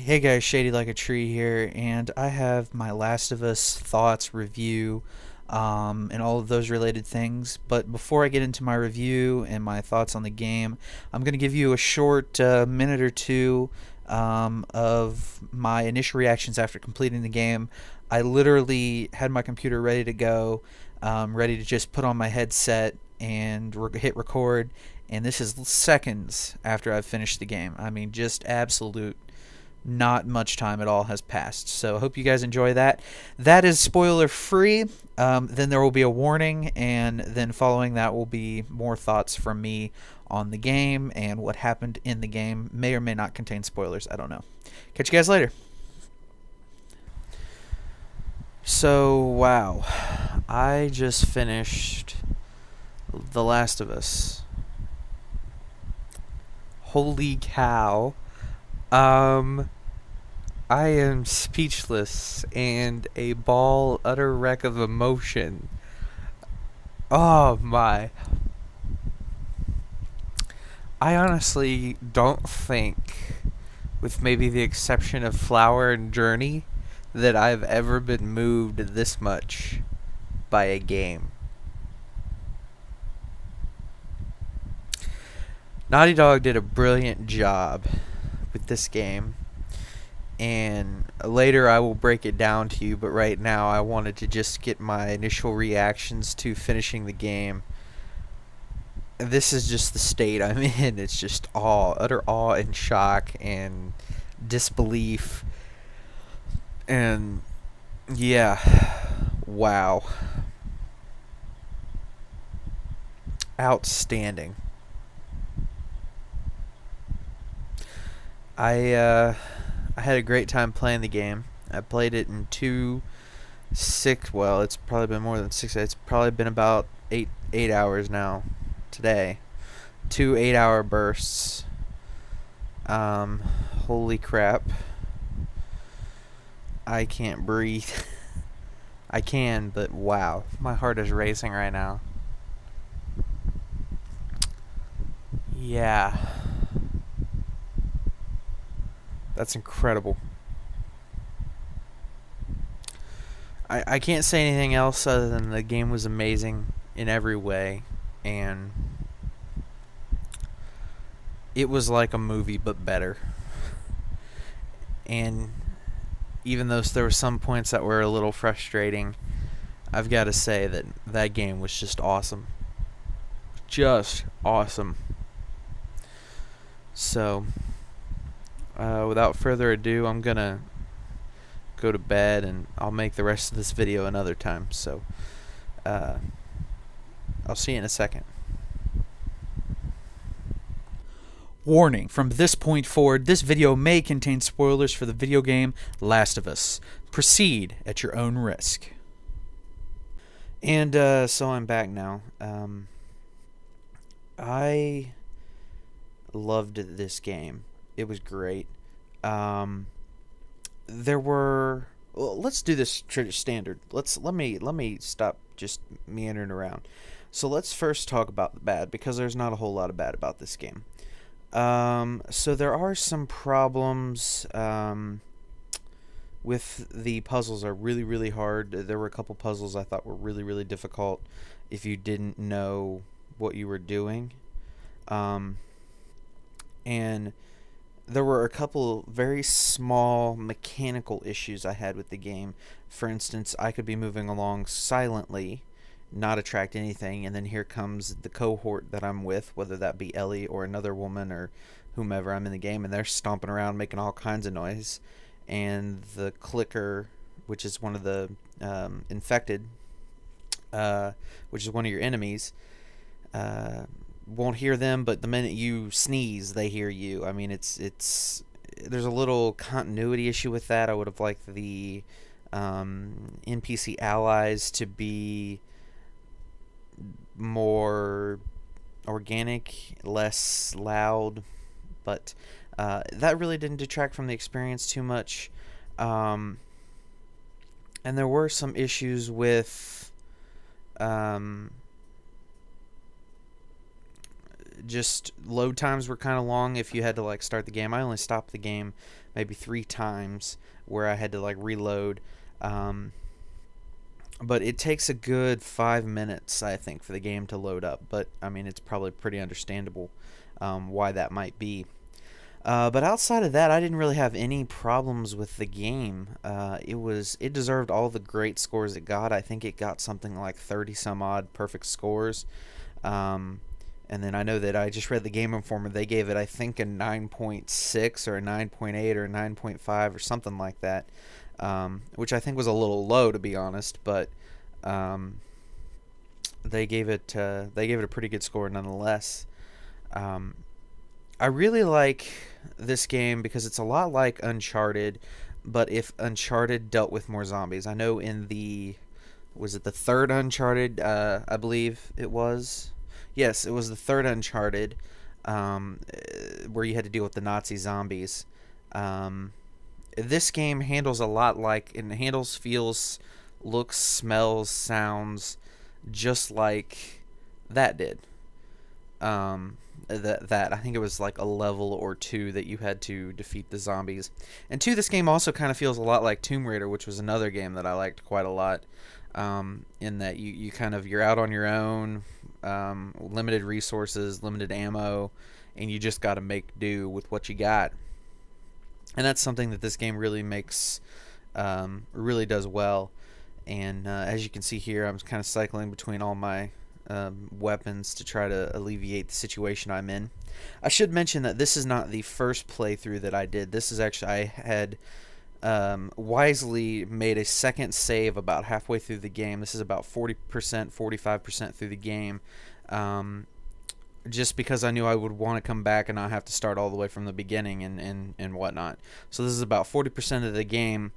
Hey guys, Shadylikeatree here, and I have my Last of Us thoughts, review, and all of those related things. But before I get into my review and my thoughts on the game, I'm going to give you a short minute or two of my initial reactions after completing the game. I literally had my computer ready to go, ready to just put on my headset and hit record, and this is seconds after I've finished the game. I mean, just absolute not much time at all has passed. So I hope you guys enjoy that. That is spoiler free. Then there will be a warning, and then following that will be more thoughts from me on the game and what happened in the game. May or may not contain spoilers. I don't know. Catch you guys later. So, wow. I just finished The Last of Us. Holy cow. I am speechless and a utter wreck of emotion. Oh my. I honestly don't think, with maybe the exception of Flower and Journey, that I've ever been moved this much by a game. Naughty Dog did a brilliant job with this game, and later I will break it down to you, but right now I wanted to just get my initial reactions to finishing the game. This is just the state I'm in. It's just utter awe and shock and disbelief, and yeah, wow, outstanding. I had a great time playing the game. I played it in well, it's probably been more than 6. It's probably been about 8 hours now today. 2 8-hour bursts. Holy crap. I can't breathe. I can, but wow. My heart is racing right now. Yeah. That's incredible. I can't say anything else other than the game was amazing in every way, and it was like a movie but better. And even though there were some points that were a little frustrating, I've got to say that that game was just awesome. Just awesome. So, without further ado, I'm gonna go to bed, and I'll make the rest of this video another time. So, I'll see you in a second. Warning, from this point forward, this video may contain spoilers for the video game Last of Us. Proceed at your own risk. And so I'm back now. I loved this game. It was great. There were. Well, let's do this standard. Let me stop just meandering around. So let's first talk about the bad, because there's not a whole lot of bad about this game. So there are some problems. With the puzzles are really hard. There were a couple puzzles I thought were really difficult if you didn't know what you were doing. And there were a couple very small mechanical issues I had with the game. For instance, I could be moving along silently, not attract anything, and then here comes the cohort that I'm with, whether that be Ellie or another woman or whomever I'm in the game, and they're stomping around making all kinds of noise. And the clicker, which is one of the infected, which is one of your enemies, won't hear them, but the minute you sneeze, they hear you. I mean, there's a little continuity issue with that. I would have liked the NPC allies to be more organic, less loud, but that really didn't detract from the experience too much. And there were some issues with just load times were kind of long if you had to like start the game. I only stopped the game maybe 3 times where I had to like reload. But it takes a good 5 minutes, I think, for the game to load up. But I mean, it's probably pretty understandable why that might be. But outside of that, I didn't really have any problems with the game. It deserved all the great scores it got. I think it got something like 30 some odd perfect scores. And then I know that I just read the Game Informer. They gave it, I think, a 9.6 or a 9.8 or a 9.5 or something like that, which I think was a little low, to be honest. But they gave it a pretty good score nonetheless. I really like this game because it's a lot like Uncharted, but if Uncharted dealt with more zombies. I know in was it the third Uncharted? I believe it was. Yes, it was the third Uncharted, where you had to deal with the Nazi zombies. This game handles a lot like, it handles, feels, looks, smells, sounds, just like that did. That I think it was like a level or 2 that you had to defeat the zombies. And 2, this game also kind of feels a lot like Tomb Raider, which was another game that I liked quite a lot. In that you're out on your own, limited resources, limited ammo, and you just got to make do with what you got. And that's something that this game really really does well. And as you can see here, I'm kind of cycling between all my weapons to try to alleviate the situation I'm in. I should mention that this is not the first playthrough that I did. This is actually, I had wisely made a second save about halfway through the game. This is about 40%, 45% through the game. Just because I knew I would want to come back and not have to start all the way from the beginning and whatnot. So this is about 40% of the game.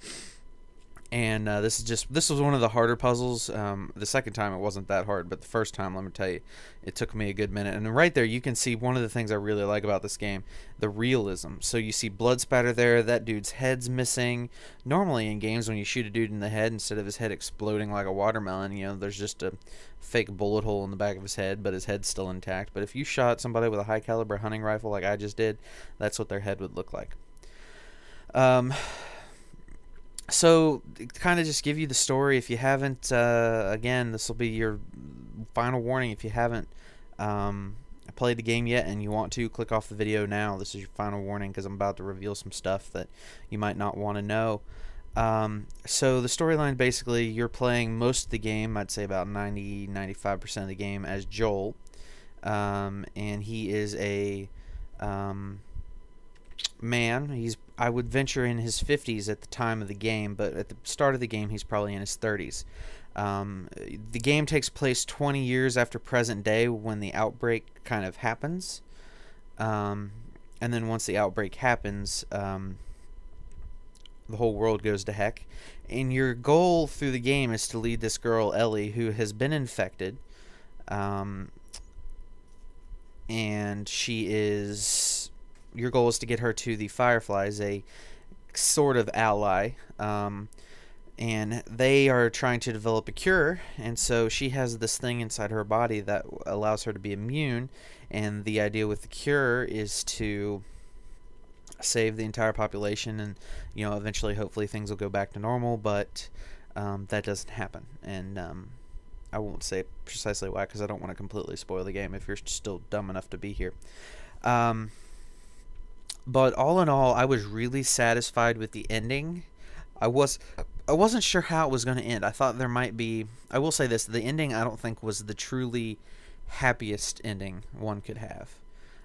And this was one of the harder puzzles. The second time it wasn't that hard, but the first time, let me tell you, it took me a good minute. And right there, you can see one of the things I really like about this game, the realism. So you see blood spatter there. That dude's head's missing. Normally in games, when you shoot a dude in the head, instead of his head exploding like a watermelon, there's just a fake bullet hole in the back of his head, but his head's still intact. But if you shot somebody with a high caliber hunting rifle like I just did, that's what their head would look like. So, kind of just give you the story. If you haven't, again, this will be your final warning. If you haven't played the game yet and you want to, click off the video now. This is your final warning because I'm about to reveal some stuff that you might not want to know. So the storyline, basically, you're playing most of the game, I'd say about 90-95% of the game, as Joel. And he is a man. I would venture in his 50s at the time of the game, but at the start of the game he's probably in his 30s. The game takes place 20 years after present day when the outbreak kind of happens. And then once the outbreak happens, the whole world goes to heck. And your goal through the game is to lead this girl, Ellie, who has been infected. And your goal is to get her to the Fireflies, a sort of ally, and they are trying to develop a cure, and so she has this thing inside her body that allows her to be immune, and the idea with the cure is to save the entire population, and eventually hopefully things will go back to normal, but that doesn't happen, and I won't say precisely why because I don't want to completely spoil the game if you're still dumb enough to be here. But all in all, I was really satisfied with the ending. I wasn't sure how it was going to end. I thought there might be... I will say this. The ending, I don't think, was the truly happiest ending one could have.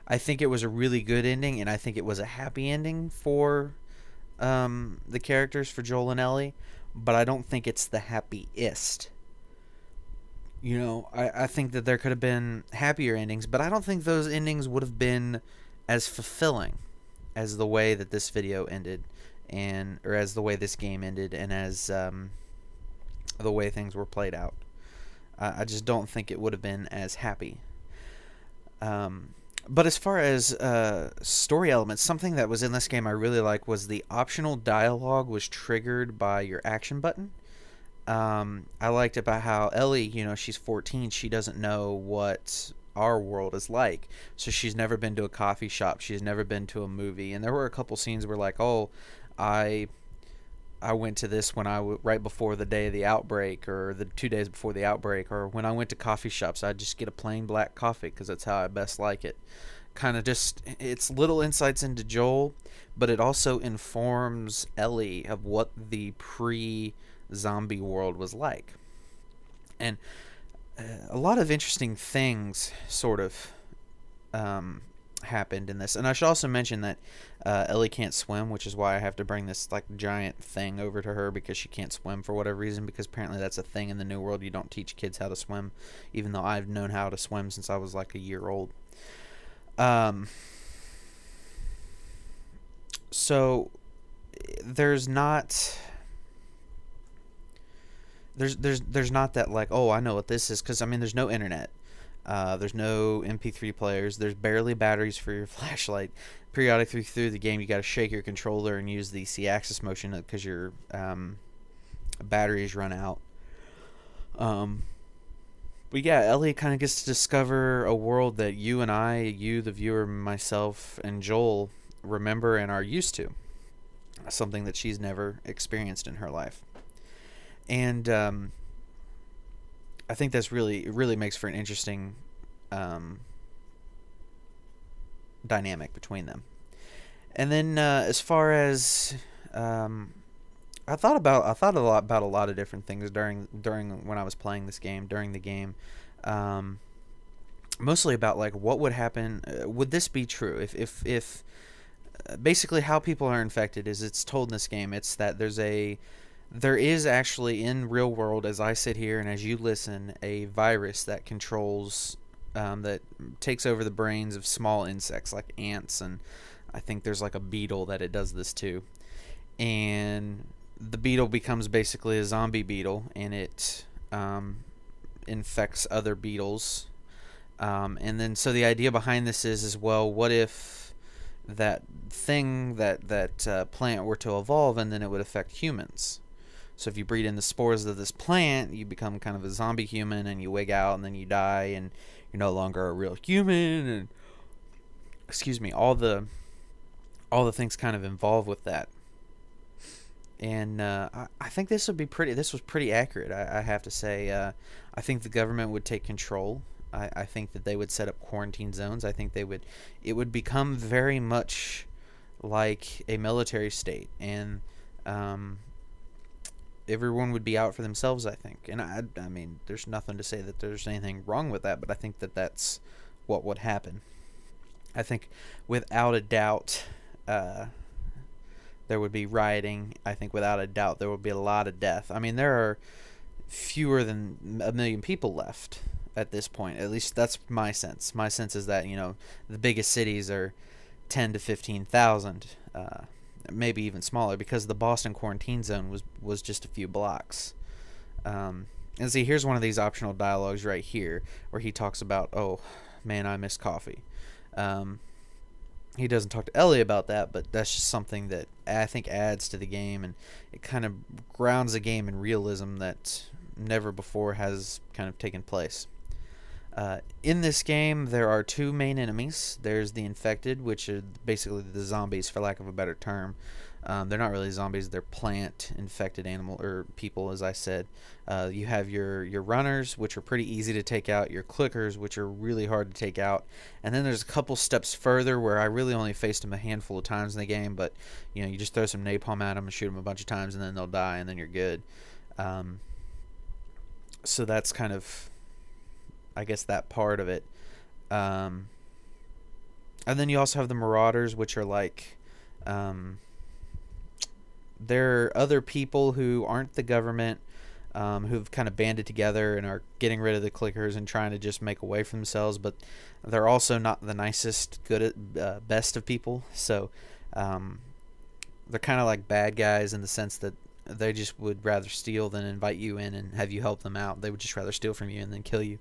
I think it was a really good ending, and I think it was a happy ending for the characters, for Joel and Ellie. But I don't think it's the happiest. I think that there could have been happier endings, but I don't think those endings would have been as fulfilling as the way that this video ended, or as the way this game ended, and as the way things were played out. I just don't think it would have been as happy. But as far as story elements, something that was in this game I really like was the optional dialogue was triggered by your action button. I liked about how Ellie, she's 14, she doesn't know what our world is like. So she's never been to a coffee shop, she's never been to a movie, and there were a couple scenes where like, oh, I I went to this when right before the day of the outbreak, or the 2 days before the outbreak, or when I went to coffee shops, I'd just get a plain black coffee because that's how I best like it. Kind of just, it's little insights into Joel, but it also informs Ellie of what the pre-zombie world was like, and a lot of interesting things sort of happened in this. And I should also mention that Ellie can't swim, which is why I have to bring this like giant thing over to her, because she can't swim for whatever reason, because apparently that's a thing in the New World. You don't teach kids how to swim, even though I've known how to swim since I was like a year old. So there's not there's not that like, oh, I know what this is, because I mean there's no internet. There's no MP3 players. There's barely batteries for your flashlight. Periodically through the game, you got to shake your controller and use the C-axis motion because your batteries run out. But yeah, Ellie kind of gets to discover a world that you and I, you, the viewer, myself, and Joel remember and are used to. Something that she's never experienced in her life. And I think that's really, it really makes for an interesting dynamic between them. And then as far as I thought a lot about a lot of different things during when I was playing this game, during the game. Mostly about like what would happen. Would this be true if basically how people are infected is, it's told in this game, it's that there is actually in real world, as I sit here and as you listen, a virus that controls that takes over the brains of small insects like ants, and I think there's like a beetle that it does this to. And the beetle becomes basically a zombie beetle, and it infects other beetles. And then so the idea behind this is well, what if that thing, that plant were to evolve, and then it would affect humans? So if you breed in the spores of this plant, you become kind of a zombie human, and you wig out, and then you die, and you're no longer a real human, and excuse me, all the things kind of involved with that. And I think this was pretty accurate. I have to say, I think the government would take control. I think that they would set up quarantine zones. I think it would become very much like a military state, and everyone would be out for themselves, I think. And I mean, there's nothing to say that there's anything wrong with that, but I think that that's what would happen. I think without a doubt, there would be rioting. I think without a doubt there would be a lot of death. I mean, there are fewer than 1 million people left at this point. At least that's my sense. My sense is that, the biggest cities are 10 to 15,000, maybe even smaller, because the Boston quarantine zone was just a few blocks. And see, here's one of these optional dialogues right here where he talks about, oh man, I miss coffee. He doesn't talk to Ellie about that, but that's just something that I think adds to the game, and it kind of grounds the game in realism that never before has kind of taken place. In this game, there are two main enemies. There's the infected, which are basically the zombies, for lack of a better term. They're not really zombies; they're plant-infected animal or people, as I said. You have your runners, which are pretty easy to take out. Your clickers, which are really hard to take out. And then there's a couple steps further where I really only faced them a handful of times in the game. But you just throw some napalm at them and shoot them a bunch of times, and then they'll die, and then you're good. So that's kind of, I guess, that part of it. And then you also have the marauders, which are like, they're other people who aren't the government, who've kind of banded together and are getting rid of the clickers and trying to just make a way for themselves, but they're also not the nicest, best of people. So they're kind of like bad guys in the sense that they just would rather steal than invite you in and have you help them out. They would just rather steal from you and then kill you.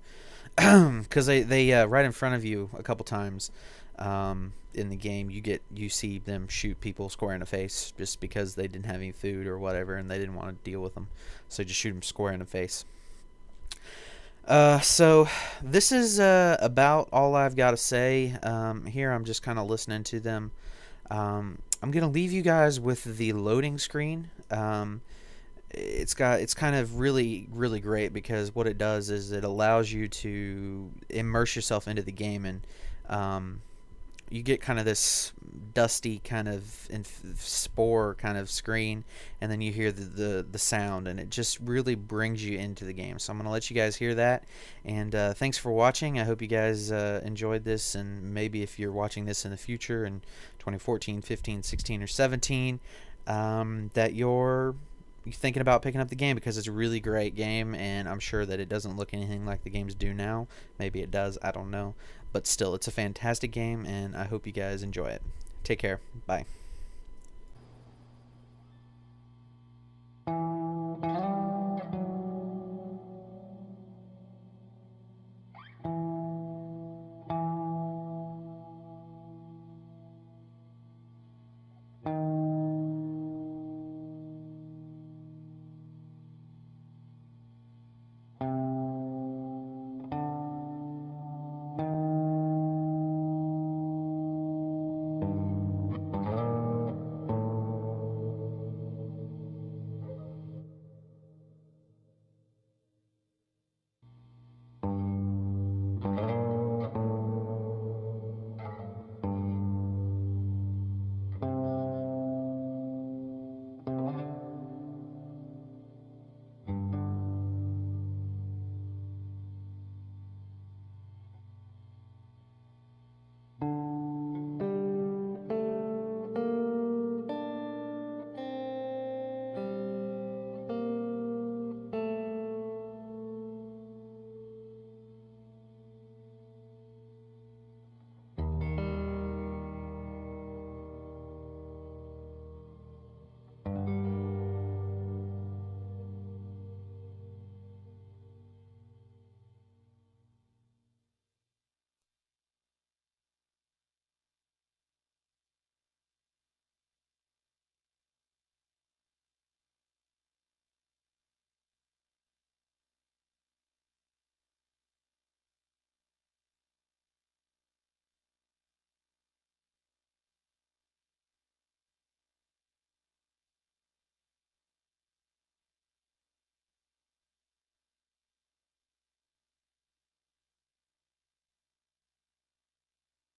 Because they right in front of you a couple times in the game, you see them shoot people square in the face just because they didn't have any food or whatever, and they didn't want to deal with them, so just shoot them square in the face. So this is about all I've got to say. Here I'm just kind of listening to them. I'm gonna leave you guys with the loading screen. It's kind of really great because what it does is it allows you to immerse yourself into the game, and you get kind of this dusty kind of spore kind of screen, and then you hear the sound, and it just really brings you into the game. So I'm going to let you guys hear that, and thanks for watching. I hope you guys enjoyed this, and maybe if you're watching this in the future in 2014, 15, 16, or 17, that you're thinking about picking up the game, because it's a really great game, and I'm sure that it doesn't look anything like the games do now. Maybe it does, I don't know, but still, it's a fantastic game, and I hope you guys enjoy it. Take care. Bye.